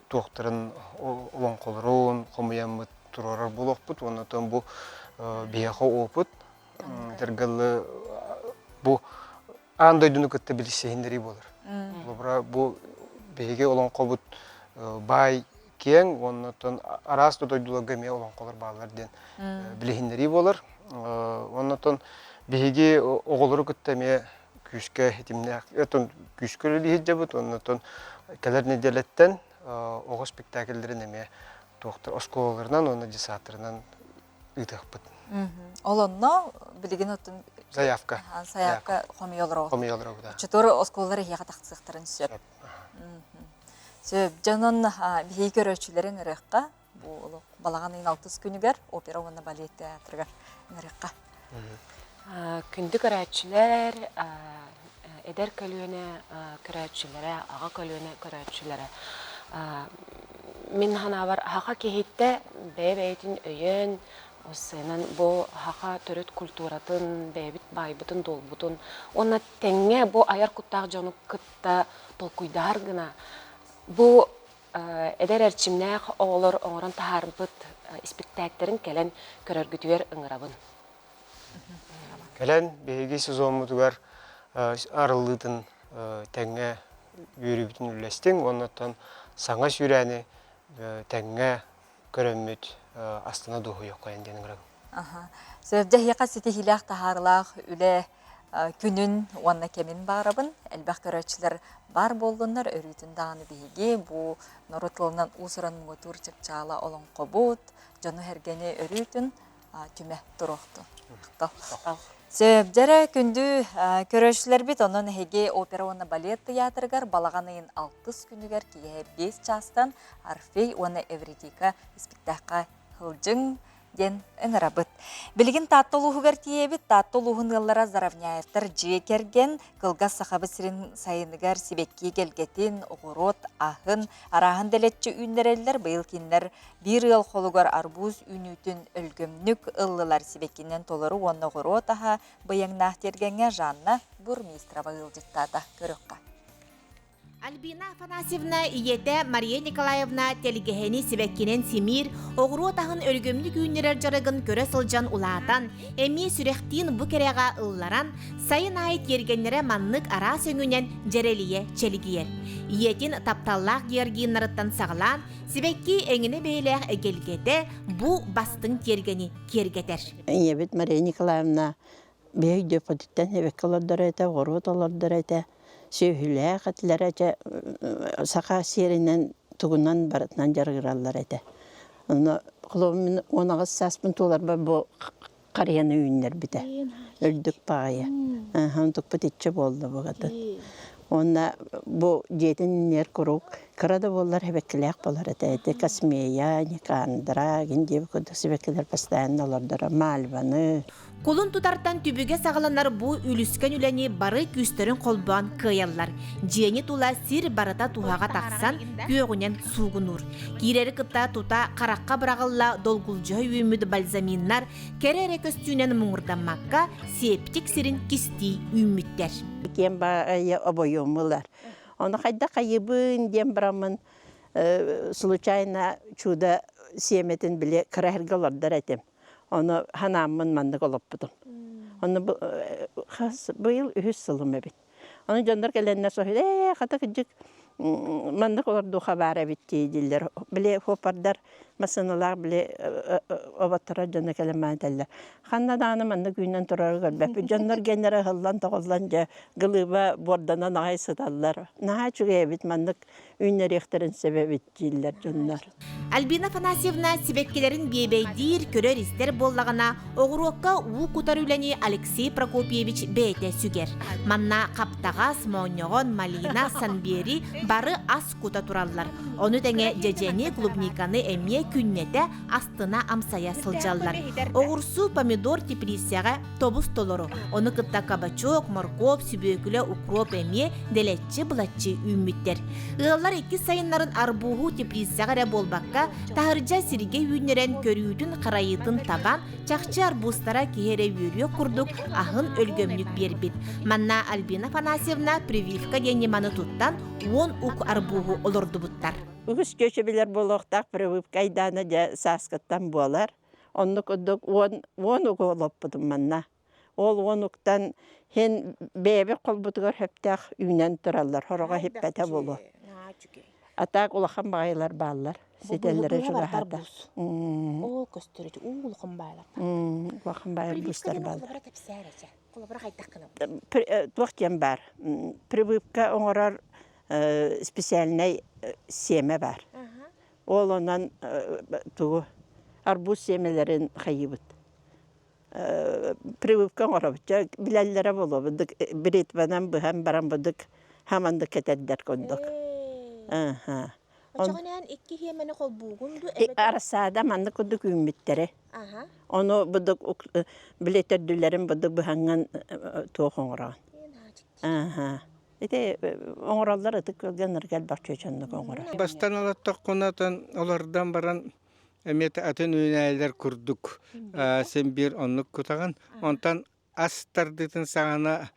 тоқтырын ұлан қолырын, қомыямы тұрорар бұл оқпыт. Оннан бұл бейеқо опыт. Тергілі бұл аң дойдыны күтті білісейіндері болыр. Бұл бейге ұлан қолбыт бай кең, оннан арас дойдылығы ме ұлан қолыр бағалар ден білігіндері болыр. Оннан бейге оғылыры күттеме күшке етіміне күшкөлі жабыт. Оннан кәлер неделеттен оғы спектакльдерін еме тоқтыр осколаларынан, оны десатрынан ұйтықпыт. Олонно білген өттін Заявка. Заявка хомиолроо. Хомиолроо, да. Чотор осколлары яға тақтысықтарын сөп. Сөп, жанын бей көрөчілерін үріққа, бұл балағанын 6 күнігер опера оны балет театрға үріққа. Күнді көрәтшілер, эдер көлуіне көрәтшілері, аға көлуіне көрәтшілері. Мен хана бар, хақа кейтті бәйбәйтін өйін, осынан бұл хақа түріт культуратын, бәйбіт байбытын, долбытын. Онна тәңе бұл аяр құттақ жоны күтті толкуйдар гына. Бұл эдер әрчімнәқ оғылыр оңырын тағарбыт спектактерін кәлін көрергітуер ұңырабын. Кәлін бейге сезонмұдығар арылытын тәңе үйрібітін үлестің, оннаттан саңа сүйрәні тәңе көріммет астына дұғы еққайын денің рағым. Сөбді еқа сеті хилақ тағарлақ үлі күнін онна кемін бағырабын. Әлбәқ көрәтшілер бар болдыңдар өрүйтін дағаны бейге. Бұл нұрытылынан ұсырын мұтыр чықчала олон қобуд, жону әргені өрүйтін түмә тұруқты. Сөбдері күнді көрәтшілер бет, оның әге опера оны балет театрығар, балағанайын 6 күнігер кейе 5 частан Орфей оны Эвредика спектаққа хылжың ден ыңырабыт. Білген таттылуғығар тиебіт, таттылуғын ғыллара заравняевтар жекерген, қылға сақабы сірін сайыныгар себекке келгетін, оғырот, ахын, арағын дәлетчі үйіндерелер, бұйылкенлер бір ыл қолығар арбуз үйнүтін өлгөмнік ыллылар себеккенен толыры оны оғырот аға бұяңнақ тергенге жанна бурмистрава ғылжыттада көріққа. Альбина Афанасьевна иете Мария Николаевна телегехени себеккенен Семир, оғыру тағын өлгөмлі күйінерер жарығын көрі сылжан улаатан, әме сүректін бұ кереға ылларан, сайын айт ергенлері маннық ара сөңінен жерелие челігиер. Иетін тапталлақ ергейін нарыттан сағылан, себекки әңіні бейләқ әгелгеде бұ бастың тергені кергетер. Ебет Мария Николаевна бейді подыттан әбек олардар әйті, оғыру олардар әйті. Сөйілі қатылар әте сақа серінен тұғынан барытынан жарғыралар әте. Құлауымен онағыз саспын толар ба бұл қарияны үйіндер біті. Өлдік бағайы. Ондық бұтетші болды бұғады. Онна бұл жетін нер күрук. Қырады болар әбеккілек болар әте. Космея, Никандра, гендебі көдік себеккілер пастайын олардары. Мальваны. Колун тутартан түбіге сағыланар бұ үліскен үләне бары күстерін қолбан кыяллар. Жиені тула сир барыта туғаға тақсан күйеғінен суғынур. Кирері кытта тута қараққа бірағылла долгулжой үйміді бальзаминнар кәрері көстүйінен мұңырданмаққа септик сирин кисти үйміттер. Кен ба обойомылар. Оны қайда қайыбын дем бірамын случайна чуда семетін біле кірәргілардар әтем. Оны ханамын мандық олып бұдым. Оны бұйыл үхіс сылым әбет. Оны жандар кәләніне соғыды, қата күджік маннык орду хабара биттейдилер. Биле хопардар масыналар биле обаттара жана келемәтәлләр. Ханнадааны маннык үйнән турар гөлбәп. Жаннар генера хыллан тоғылан жа гылыба бордана нагай сыталлар. Наха чугай бит маннык үйнәр ихтерин себебит дилер жаннар. Альбина Афанасьевна сибеккелерин бейбейдир көрөр истер боллагана оғуруокка уу кутар үләни Алексей Прокопьевич бейте сүгер. Манна каптагас, мооньогон, малина, санбери бары ас кута тураллар. Оны тәңе жежени клубниканы эмие күннете астына амсая сылжаллар. Оғурсу помидор теприсяға тобус толору. Оны кытта кабачок, моркоп, сүбөкүлө, укроп эмие делетчи булатчы үммиттер. Ыаллар 2 сайыннарын арбугу теприсяға болбакка тахыржа сирге үйнерен көрүүтүн карайытын табан чакчы арбустара киере үйрүө курдук ахын өлгөмнүк бербит. Манна Альбина Афанасьевна прививка денеманы туттан 10 ук арбугу олордубуттар. Үгіс көшебелер болуқтақ прививка айданы жа саскаттан болар. Онны күдік 10 ук олып бұдым манна. Ол 10 уктан хен бәбі қолбұдығыр хөптақ үйнен тұралар. Хороға хеппәті болу. Атақ улахан бағайлар балар. Сетелері жүгі хата. Ол көстөрүчү улукун байлар. Улахан бағайлар бұстар балар. Колобра кайтаккына. Туақтен бар. Прививка оңырар специальный семе бар. Ол онан тугу арбуз семелерин хайыбыт. Прививка оңырабыт. Биләлләре болу. Бритванан бұхан баран бұдық хаманды кетеддер көндік. Очоғанан 2 хемені қол бұғынды? Арасада манды көдік үміттері. Оны бұдық білетерділерін бұдық бұханған туық оңыраған. Ете оңыралар ытык көлген ыргал бақчы өченлік оңыра. Бастан алаттық қонатын олардан баран әметі атын үйнәйлер күрдік. Сен бір онлық күтаған. Онтан астырдытын сағана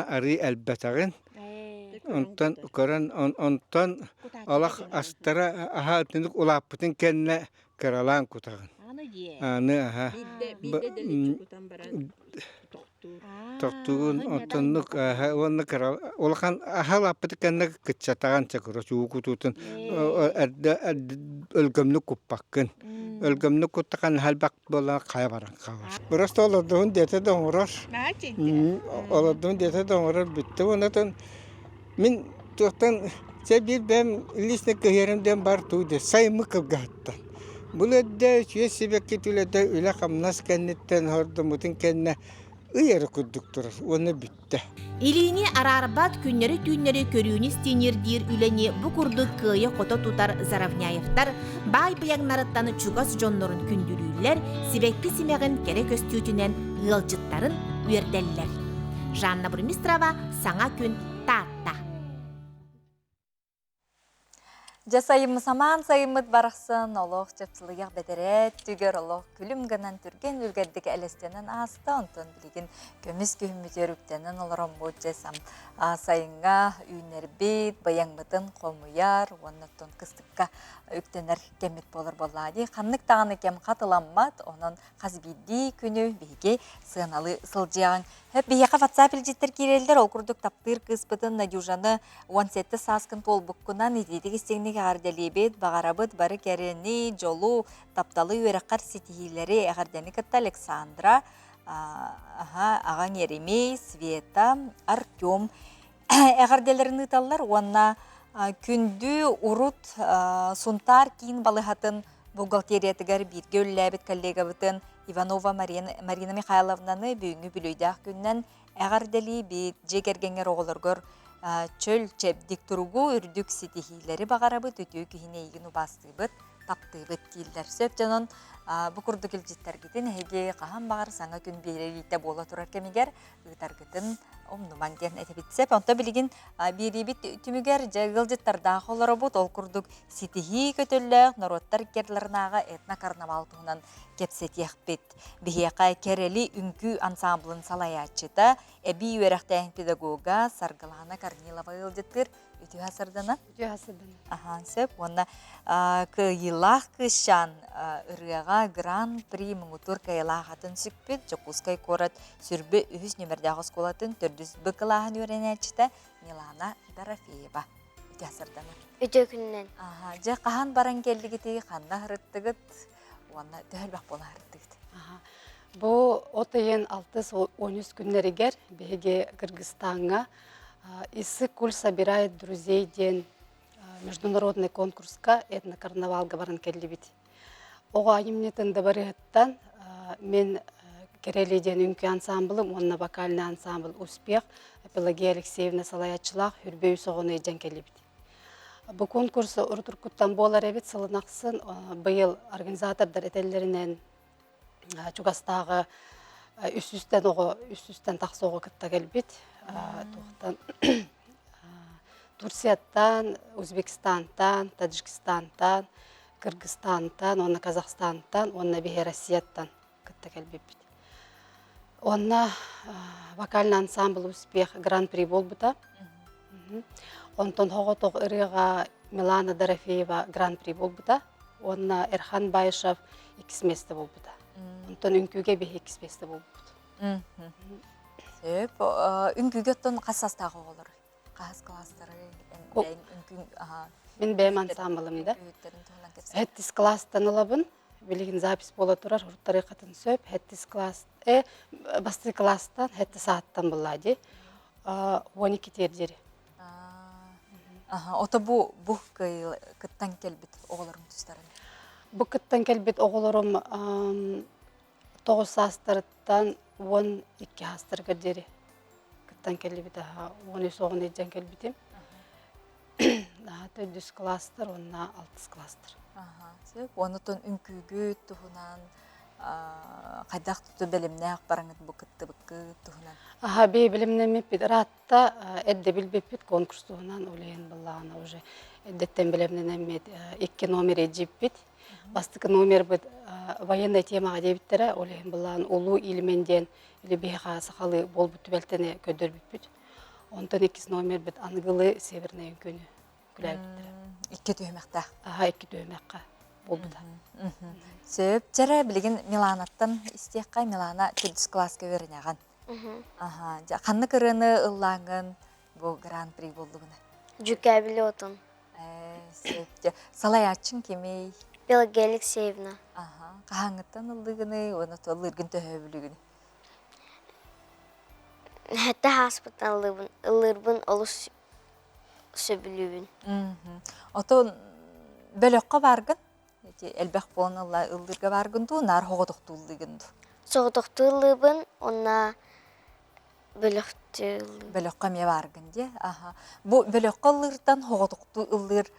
ары әлбәтағын. Онтан көрін, онтан олақ астыра аға үтіндік ұлаппытын кәнне кіралан күтаған. Аны, аға. Тоқтуғын отынлық оны кірал. Олақан ахал аппыты кәнне кітчатаған чакыры суы күтутын өлгөмлік күппаққын. Өлгөмлік күттіған халбақ болан қая баран қағар. Бұрасты олардығын деті доңырар. Олардығын деті доңырар бітті. Онатын мен тоқтан бір бәм лисіне көхерімден бар туды. Саймы кылғаттан. Бұл өдді сүйе себекке түледі үлі қамнас кәннеттен хорды мұтын кәнне ұйары күрдік тұрыр. Оны бітті. Илини арарбат күннері түйнері көрүүні стенердер үләне бұ күрді күйе қота тұтар Заравняевтар бай бұяңнарыттаны чугас жонларын күндірүйлер себекті семеғін кере көстүйтінен ғылжыттарын үйерделлер. Жанна Бурмистрова, Саңа күн, Татта. Жасайымы саман сайымыд барақсын, олық жапсылығық бәдерет, түгер олық күлім ғынан түрген үлгердегі әлестенін асты, онтын білеген көміс күйіммітер үктенін олырын бұл жасам. Сайынға үйнер бейт, баяңмытын қомуяр, оннаттон кыстыққа үктенер кемет болыр болады. Қанлық тағаны кем қатыламмат, оның қазбейді күні бейге сығыналы сылжияғын. Бейеқа WhatsApp жеттер керелдер, ол күрдік таптыр кыспытын Надюжаны 17 саскын тол бұққынан едедегі стегнеге ғарделебет, бағарабыт бары кәрені, жолу, тапталы өріққар сетихилері әғардені кітті Александра, Аған Еремей, Света, Артем әғарделерін ұталар, онына күнді ұрут сұнтар кейін балығатын бухгалтериятыгар бірге өлләбет коллега бұтын Иванова Марина Михайловнаны бүйіңі бүлейдақ күннен әғардели бет жегергенер оғылыргөр чөл чәбдік тұруғу үрдік сетихилері бағарабыт өтеу күйіне егін ұбасты бұт, тапты бұт кейлдер сөп жанын бұқырды келжеттер кетін әйге қаған бағар саңа күн беререйті бола тұрар кемегер ұйтар кетін омнуман ден әтебетсеп, онта білеген беребет түмігер жәгілжеттардағы олары бұд, ол күрдік сетихи көтілләқ, народтар керлерінаға этна карнавал туғынан кепсетеқ бет. Бейеқа керели үнкі ансамблын салаячыта, әбей өрәқтәйін педагога Саргалана Корнилова үлдеттір, үті ғасырдана? Үті ғасырдана. Ахан, сөп, онна күйілақ күшан үріға гран-при мұңытур кайылақ атын сүкпет, жоқұскай корат сүрбі үхіс нөмірдегі сколатын түрдіс бұқылағын өрен әчіті Милана Дорофеева. үтәсәрдән. Үтө күннен. Аха, же кахан баран келдигити, ханна хырыттыгыт, уанна төхөлбак бола хырыттыгыт. Бу отайын 6-13 күннеригер беге Кыргызстанга «Исы куль собирает друзей» ден международный конкурска этнокарнавалга баран келдибит. Ога айымнетинде барыттан мен керелиден үнкү ансамблым, онна вокальный ансамбль «Успех», Пелагея Алексеевна Салаячылах, Хүрбөй соғыны ежен келдибит. Бу конкурс уртуркуттан болар эбит сылынаксын быйыл организатордар этеллеринен Чугастағы үстүстен тақсоғы кытта келбит. Турцияттан, Өзбекстантан, Таджикистантан, Кыргызстантан, онна Казахстантан, онна бихе Россияттан кытта келбит. Онна вокальный ансамбль «Успех» гран-при болбута. Онтон хоғотоқ ырыға Милана Дорофеева гран-при болбута. Онна Эрхан Байышев 2 месте болбута. Онтон үнкүге бе 2 месте болбута. Сөп, үнкүге оттон қассастағы олар? Қас кластары? Мен бәйім ансамблымда. Әттіс класстан олабын. Билигин запись бола турар, урттары қатын сөп. Әттіс класс, басты класстан, әтті сааттан болады. 12 тердері. Ота бұ кыттан келбет оғыларым түстарын? Бұ кыттан келбет оғыларым 9 астырыттан 12 астырға дері. Кыттан келбет 13 оғын ежен келбетім. 4 кластыр, онна 6 кластыр. Онытын үнкүгү туһунан қайдақ тұты білімне ақпараңыз бұ кытты бұққы туһунан? Бей білімне меппет. Ратта әдді білбеппет конкурс туһунан олейін бұллағына уже. Әддеттен білімнен әмет 2 номер әджеппет. Бастықы номер бұд военная темаға дебіттері олейін бұллағын олу илменден или бейға сақалы бол бұтты бәлтіне көдір беппет. Онтан 2 номер бұд аңғылы северный үnkөні күләр біттері. 2 түймәқта? 2 түймәққа. Сөп, жәрі білген Миланаттан істеққа Милана 4 класска верінеған. Қанны кырыны ұллаңын бұл гран-при болдығыны? Жүкә білі отын. Сөп, салай атшын кемей? Пелагея Алексеевна. Қағаңыттан ұлдығыны, оны тұлыргін төхі білігіні? Хәтті хаспыттан ұлырбын олы сөбілігін. Отын бөліққа барғын? Әлбәқ болын ұлдырға барғынды, нар хоғытықты ұлдығынды? Соғытықты ұлыбын, онна бөліқті ұлыбын. Бөліққа ме барғын, де? Бұл бөліққа ұлырдан хоғытықты ұлыр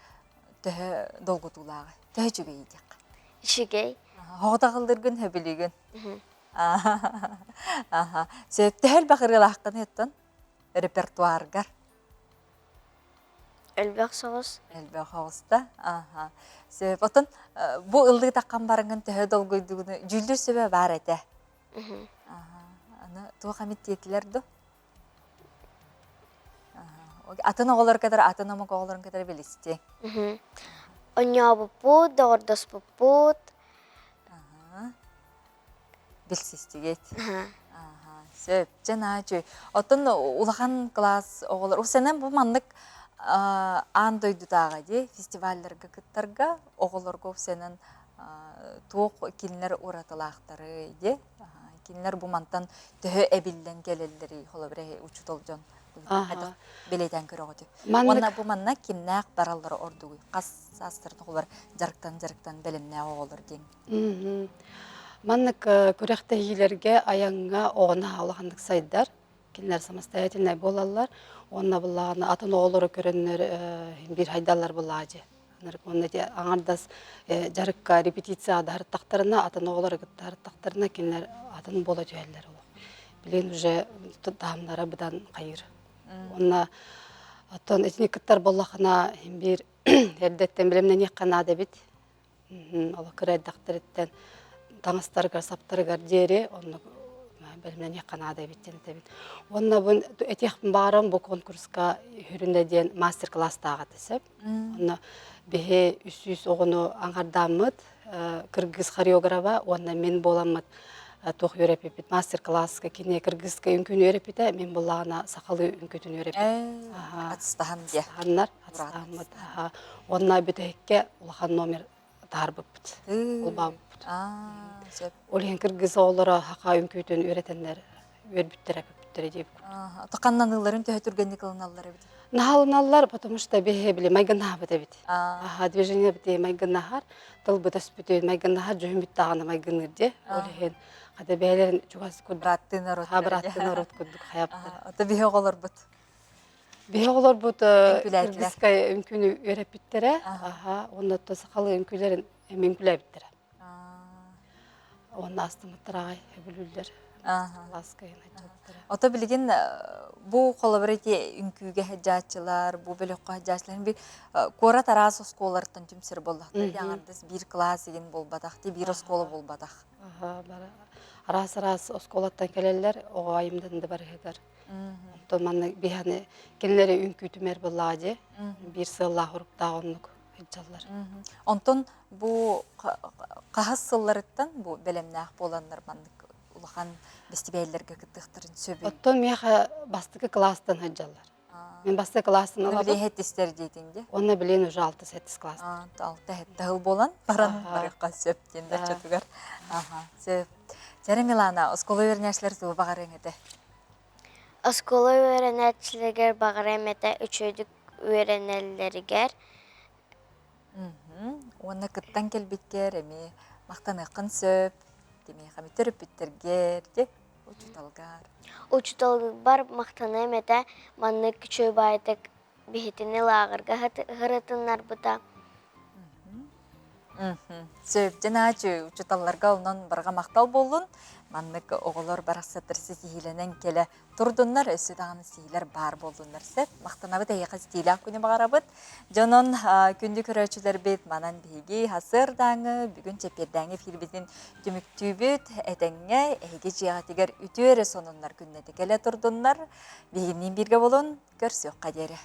төхі долғытулағы, төхі жүгей дек? Жүгей. Хоғытақ ұлдырғын хөбілігін? Сөйіпті әлбәқ ұрылаққын еттін? Репертуарғар? Әлбәқ соғыз. Әлбәқ соғызда. Сөйіп, отын, бұл ұлды таққан барыңын төхі долғыдығыны жүлдір сөбе бар әді? Туға қамет тетілерді? Атын оғылар кәдір, атын амық оғыларын кәдір білісті? Оня бұппут, доғырдас бұппут. Білсістігет? Сөйіп, жана жөй. Отын ұлақан класс оғылар. Осенен бұл маңдық аң дойдудағы де фестивальдерге кыттарға оғыларға сенің тоқ келінер ұратылақтары де. Келінер бұл мантан төхі әбілден келелдері қолы бірі ұчыт олжан белейден көрі ғоды. Онна бұл манна кемнәқ баралары ордуғы. Қас састырын қолы жарықтан білімне оғылыр ден. Маннық көректі елерге аяңға оғына алғандық сайдар. Келінер самостоятельный болалар. Онна бұллағына атын оғылары көрінер бір хайдалар бұллағы. Онна аңардас жарыққа репетиция дарыттақтарына, атын оғылары дарыттақтарына келінер атын бола жүйелер олық. Білген уже дамнара бұдан қайыр. Онна атын этникіттар боллағына бір әрдеттен білімнен еққан адабет. Олы кір әддақтырыттен таңыстарғар, саптарғар дері, онна білімнен еққан адабеттен әдебет. Онна бұн әтеқпін бағарым бұл конкурсқа хүріндеден мастер-класстаға тесіп. Онна бәе үсіз оғыны аңғардамыд, кыргыз хореографа, онна мен боламыд тух өрепипит мастер-класска кине кыргызска үңкүн өрепите мен буллана сакалы үңкүтүн өрепит. Атыстахан де. Ханнар атыстахан. Онна бүтекке улахан номер тарбыппыт. Улбабыппыт. Олен кыргыз оолора хака үңкүтүн өретеннер өрбүттер акыптыр деп. Тақаннан ылларын төһөтүргенник ылыналлар бит. Нахалыналар, потому что бехе биле майганна бит. Движение бит майганнахар, тыл бутас бит майганнахар жөһүм бит тагына майганырде. Олен када бейлерин чугас куд браттын народ. Браттын народ кудук хаяптар. Ата бехе оголор бут. Бехе оголор бут кыргызка үмкүнү өрөпүттере. Онда то сакалы үмкүлөрүн эменкүлөбүттер. Онда астымыттырагай өбүлүлдер. Ото билген бу коллаборатив үңкүүгө хаджачылар, бу бөлөккө хаджачылар бир кора тарас осколардан түмсөр болдактыр. Яңардыс бир класс деген болбадакты, бир оскола болбадак. Арас осколаттан келелер, ого айымдан да бар хегер. То манны биханы келлери үңкүтүмер буллажы, бир сылла хурупта оннук хаджалар. Онтон бу кахас сылларыттан бу белемнах боландар маннык улахан фестивальлерге кыттыктырын сөбү. Оттон меха бастыкы класстан хаджалар. Мен бастык класстан алып. Биле хеттистер дейтинде. Онна билен уже 6-7 класс. 6-7 болан баран барыкка сөптен да чотугар. Сөп. Жара Милана, оскола öğrenciler туу багарыңыды. Оскола öğrenciler багарымыды үчөйдүк öğrencilerger. Онна кыттан келбиткер, эми мактаныкын сөп. Демей хамитер биттергер деп учуталгар. Учуталгар бар мактана эмете манны күчөй байтык бихитине лагырга хырытыннар бута. Сөп жаначы учуталларга онон барга мактал болун. Маннык оголор бараксатыр сихиленен келе турдуннар өсү даганы сихилер бар болдуннар сеп мактанабыт эйка стилак күнү багарабыт. Жонон күндү көрөчүлөр бет манан биги хасыр даңы бүгүн чепердаңы филбизин түмүктүүбүт этеңге эйге жыгатыгер үтүөрө сонуннар күннете келе турдуннар. Бигинин бирге болун көрсөк кадери.